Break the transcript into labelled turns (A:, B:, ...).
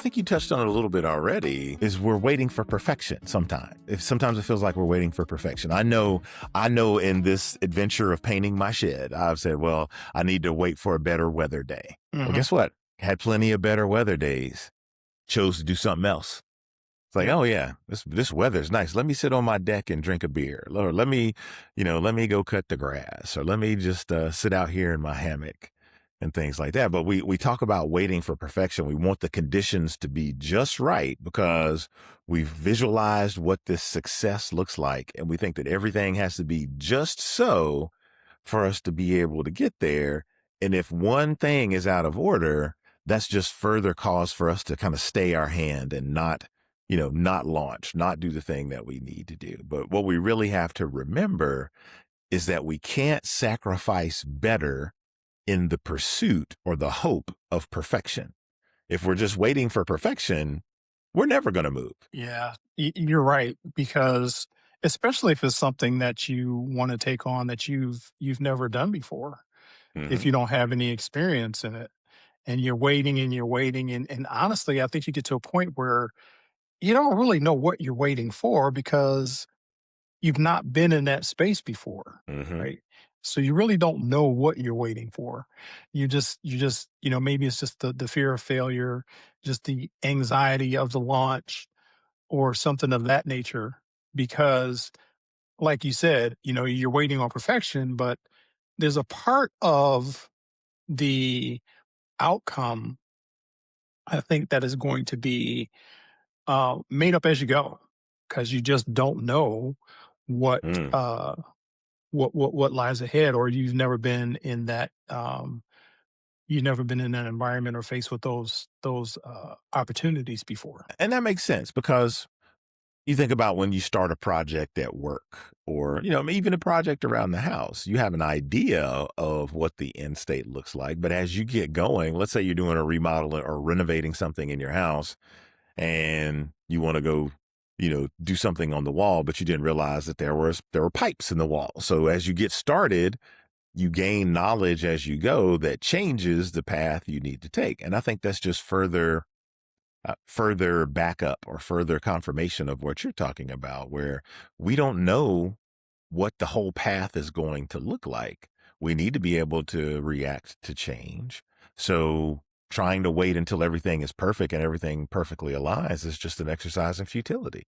A: think you touched on it a little bit already, is we're waiting for perfection sometimes. If sometimes it feels like we're waiting for perfection. I know in this adventure of painting my shed, I've said, well, I need to wait for a better weather day. Well,
B: Mhm.
A: guess what? Had plenty of better weather days. Chose to do something else. It's like,
B: Yep.
A: oh yeah, this weather's nice. Let me sit on my deck and drink a beer. Or let me go cut the grass, or let me just sit out here in my hammock and things like that. But we talk about waiting for perfection. We want the conditions to be just right because we've visualized what this success looks like, and we think that everything has to be just so for us to be able to get there. And if one thing is out of order, that's just further cause for us to kind of stay our hand and not launch, not do the thing that we need to do. But what we really have to remember is that we can't sacrifice better in the pursuit or the hope of perfection. If we're just waiting for perfection, we're never going to move.
B: Yeah, you're right, because especially if it's something that you want to take on that you've never done before, if
A: Hmm.
B: you don't have any experience in it, and you're waiting, and honestly, I think you get to a point where you don't really know what you're waiting for because you've not been in that space before,
A: Hmm.
B: right? So you really don't know what you're waiting for. Maybe it's just the fear of failure, just the anxiety of the launch or something of that nature. Because, like you said, you're waiting on perfection, but there's a part of the outcome, I think, that is going to be made up as you go, because you just don't know what
A: Mm.
B: uh, what lies ahead, or you've never been in that environment or faced with those opportunities before.
A: And that makes sense because you think about when you start a project at work or, even a project around the house, you have an idea of what the end state looks like. But as you get going, let's say you're doing a remodel or renovating something in your house and you want to go, do something on the wall, but you didn't realize that there were pipes in the wall. So as you get started, you gain knowledge as you go that changes the path you need to take. And I think that's just further backup or further confirmation of what you're talking about, where we don't know what the whole path is going to look like. We need to be able to react to change. So trying to wait until everything is perfect and everything perfectly aligns is just an exercise in futility.